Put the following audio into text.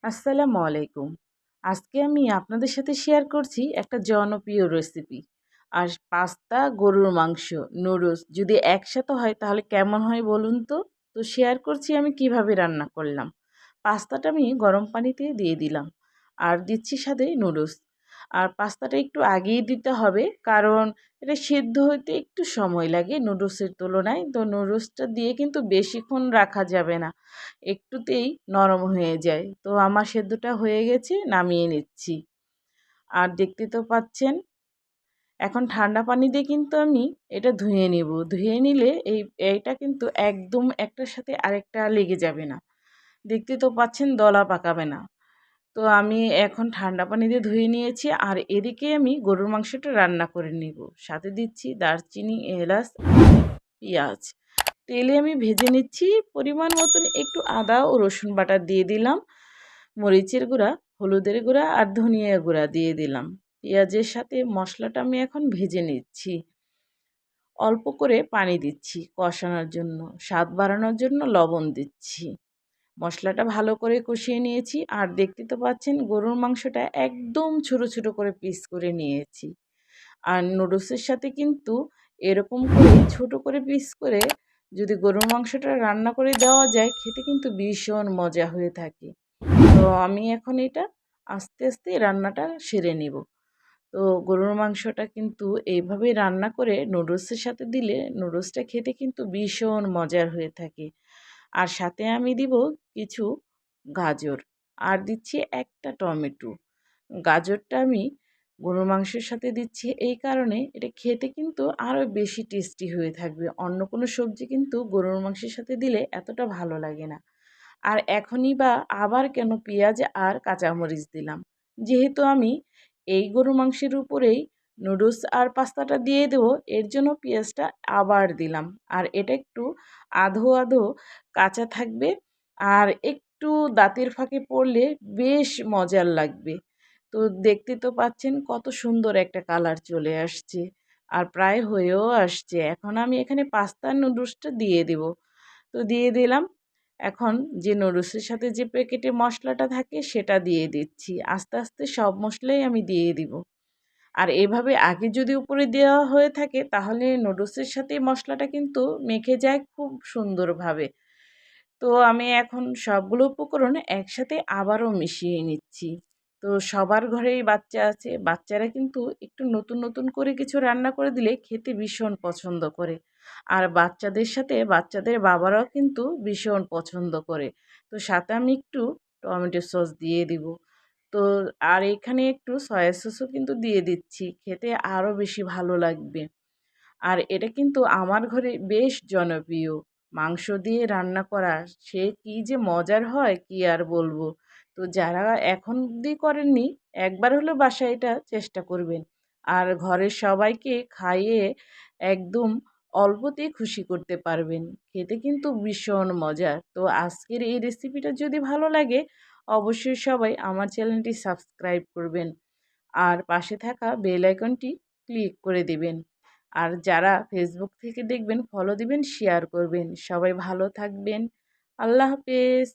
আসসালামু আলাইকুম। আজকে আমি আপনাদের সাথে শেয়ার করছি একটা জনপ্রিয় রেসিপি। আর পাস্তা, গরুর মাংস, নুডলস যদি একসাথে হয় তাহলে কেমন হয় বলুন তো? তো শেয়ার করছি আমি কিভাবে রান্না করলাম। পাস্তাটা আমি গরম পানিতে দিয়ে দিলাম। আর দিচ্ছি সাথে নুডলস। আর পাস্তাটা একটু আগেই দিতে হবে কারণ এটা সিদ্ধ হতে একটু সময় লাগে নুডলসের তুলনায়। তো নুডলসটা দিয়ে কিন্তু বেশিক্ষণ রাখা যাবে না। একটুতেই নরম হয়ে যায়। তো আমার সেদ্ধটা হয়ে গেছে, নামিয়ে নিচ্ছি। আর দেখতে তো পাচ্ছেন, এখন ঠান্ডা পানি দিয়ে কিন্তু আমি এটা ধুয়ে নিব। ধুয়ে নিলে এইটা কিন্তু একদম একটার সাথে আরেকটা লেগে যাবে না। দেখতে তো পাচ্ছেন দলা পাকাবে না। তো আমি এখন ঠান্ডা পানি দিয়ে ধুয়ে নিয়েছি আর এদিকে আমি গরুর মাংসটা রান্না করে নিব। সাথে দিচ্ছি দারচিনি, এলাচ, পেঁয়াজ। তেলে আমি ভেজে নিচ্ছি। পরিমাণ মতন একটু আদা ও রসুন বাটা দিয়ে দিলাম, মরিচের গুঁড়া, হলুদের গুঁড়া আর ধনিয়া গুঁড়া দিয়ে দিলাম। পেঁয়াজের সাথে মশলাটা আমি এখন ভেজে নিচ্ছি। অল্প করে পানি দিচ্ছি কষানোর জন্য, স্বাদ বাড়ানোর জন্য লবণ দিচ্ছি। মশলাটা ভালো করে কষিয়ে নিয়েছি আর দেখতে তো পাচ্ছেন গরুর মাংসটা একদম ছোটো ছোটো করে পিস করে নিয়েছি। আর নুডলসের সাথে কিন্তু এরকম করে ছোট করে পিস করে যদি গরুর মাংসটা রান্না করে দেওয়া যায় খেতে কিন্তু ভীষণ মজা হয়ে থাকে। তো আমি এখন এটা আস্তে আস্তে রান্নাটা সেরে নিব। তো গরুর মাংসটা কিন্তু এইভাবে রান্না করে নুডলসের সাথে দিলে নুডলসটা খেতে কিন্তু ভীষণ মজার হয়ে থাকে। আর সাথে আমি দিব কিছু গাজর আর দিচ্ছি একটা টমেটো। গাজরটা আমি গরুর মাংসের সাথে দিচ্ছি এই কারণে এটা খেতে কিন্তু আরও বেশি টেস্টি হয়ে থাকবে। অন্য কোনো সবজি কিন্তু গরুর মাংসের সাথে দিলে এতটা ভালো লাগে না। আর এখনই বা আবার কেন পেঁয়াজ আর কাঁচামরিচ দিলাম? যেহেতু আমি এই গরুর মাংসের উপরেই নুডলস আর পাস্তাটা দিয়ে দেবো, এর জন্য পেঁয়াজটা আবার দিলাম। আর এটা একটু আধো আধো কাঁচা থাকবে আর একটু দাঁতের ফাঁকে পড়লে বেশ মজার লাগবে। তো দেখতে তো পাচ্ছেন কত সুন্দর একটা কালার চলে আসছে আর প্রায় হয়েও আসছে। এখন আমি এখানে পাস্তা নুডলসটা দিয়ে দেব। তো দিয়ে দিলাম। এখন যে নুডলসের সাথে যে প্যাকেটে মশলাটা থাকে সেটা দিয়ে দিচ্ছি। আস্তে আস্তে সব মশলাই আমি দিয়ে দিব। আর এভাবে আগে যদি উপরে দেওয়া হয়ে থাকে তাহলে নুডলসের সাথে মশলাটা কিন্তু মেখে যায় খুব সুন্দরভাবে। তো আমি এখন সবগুলো উপকরণ একসাথে আবারও মিশিয়ে নিচ্ছি। তো সবার ঘরেই বাচ্চা আছে। বাচ্চারা কিন্তু একটু নতুন নতুন করে কিছু রান্না করে দিলে খেতে ভীষণ পছন্দ করে। আর বাচ্চাদের সাথে বাচ্চাদের বাবারাও কিন্তু ভীষণ পছন্দ করে। তো সাথে আমি একটু টমেটো সস দিয়ে দিব। তো আর এখানে একটু সয়া সসও কিন্তু দিয়ে দিচ্ছি। খেতে আরও বেশি ভালো লাগবে। আর এটা কিন্তু আমার ঘরে বেশ জনপ্রিয়। মাংস দিয়ে রান্না করা সে কি যে মজার হয় কি আর বলবো। তো যারা এখন অব্দি করেননি একবার হলেও বাসায় এটা চেষ্টা করবেন। আর ঘরের সবাইকে খাইয়ে একদম অল্পতেই খুশি করতে পারবেন। খেতে কিন্তু ভীষণ মজার। তো আজকের এই রেসিপিটা যদি ভালো লাগে অবশ্যই সবাই আমার চ্যানেলটি সাবস্ক্রাইব করবেন। আর পাশে থাকা বেল আইকনটি ক্লিক করে দিবেন। আর যারা ফেসবুক থেকে দেখবেন ফলো দিবেন, শেয়ার করবেন। সবাই ভালো থাকবেন। আল্লাহ হাফেজ।